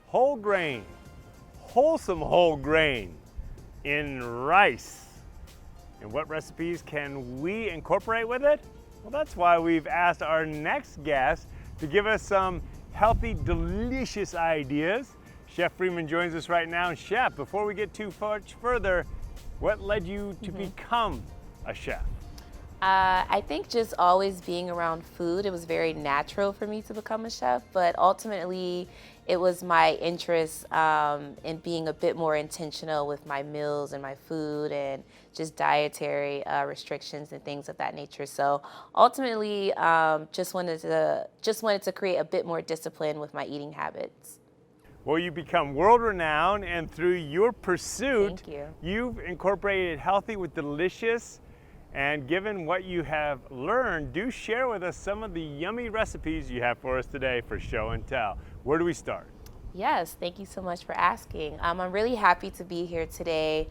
whole grain, wholesome whole grain in rice. And what recipes can we incorporate with it? Well, that's why we've asked our next guest to give us some healthy, delicious ideas. Chef Freeman joins us right now. And Chef, before we get too much further, what led you to become a chef? I think just always being around food, it was very natural for me to become a chef, but ultimately it was my interest in being a bit more intentional with my meals and my food and just dietary restrictions and things of that nature. So ultimately, just wanted to create a bit more discipline with my eating habits. Well, you become world-renowned, and through your pursuit, you've incorporated healthy with delicious. And given what you have learned, do share with us some of the yummy recipes you have for us today for show and tell. Where do we start? Yes, thank you so much for asking. I'm really happy to be here today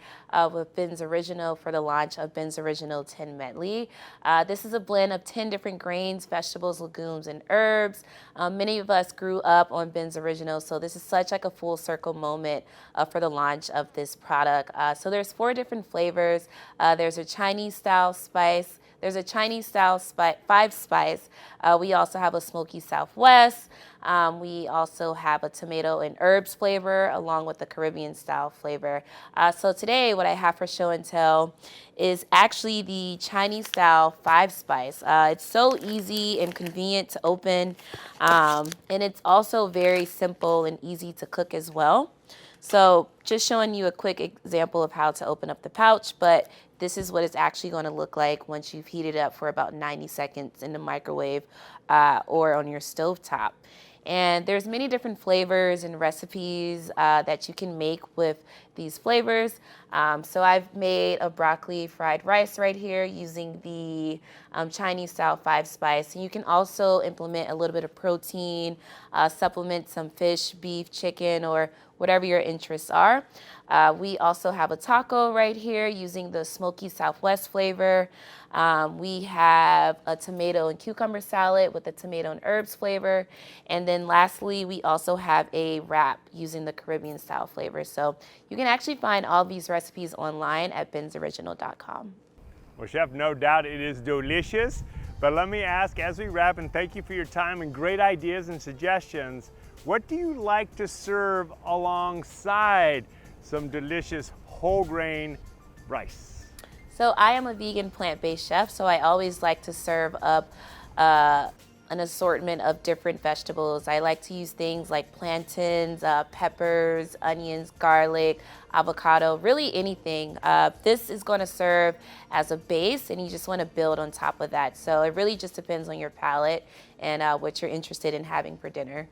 with Ben's Original for the launch of Ben's Original 10 Medley. This is a blend of 10 different grains, vegetables, legumes, and herbs. Many of us grew up on Ben's Original, so this is such like a full circle moment for the launch of this product. So there's 4 different flavors. There's a Chinese style spice. There's a Chinese style 5 spice. We also have a smoky Southwest. We also have a tomato and herbs flavor along with the Caribbean style flavor. So today what I have for show and tell is actually the Chinese style 5 spice. It's so easy and convenient to open, and it's also very simple and easy to cook as well. So just showing you a quick example of how to open up the pouch, but this is what it's actually going to look like once you've heated it up for about 90 seconds in the microwave or on your stovetop. And there's many different flavors and recipes that you can make with these flavors. So I've made a broccoli fried rice right here using the Chinese style 5 spice. And you can also implement a little bit of protein, supplement some fish, beef, chicken, or whatever your interests are. We also have a taco right here using the smoky Southwest flavor. We have a tomato and cucumber salad with the tomato and herbs flavor. And then lastly, we also have a wrap using the Caribbean style flavor. So you can actually find all these recipes online at bensoriginal.com. Well, Chef, no doubt it is delicious. But let me ask, as we wrap, and thank you for your time and great ideas and suggestions, what do you like to serve alongside some delicious whole grain rice? So I am a vegan plant-based chef, so I always like to serve up an assortment of different vegetables. I like to use things like plantains, peppers, onions, garlic, avocado, really anything. This is going to serve as a base, and you just want to build on top of that. So it really just depends on your palate and what you're interested in having for dinner.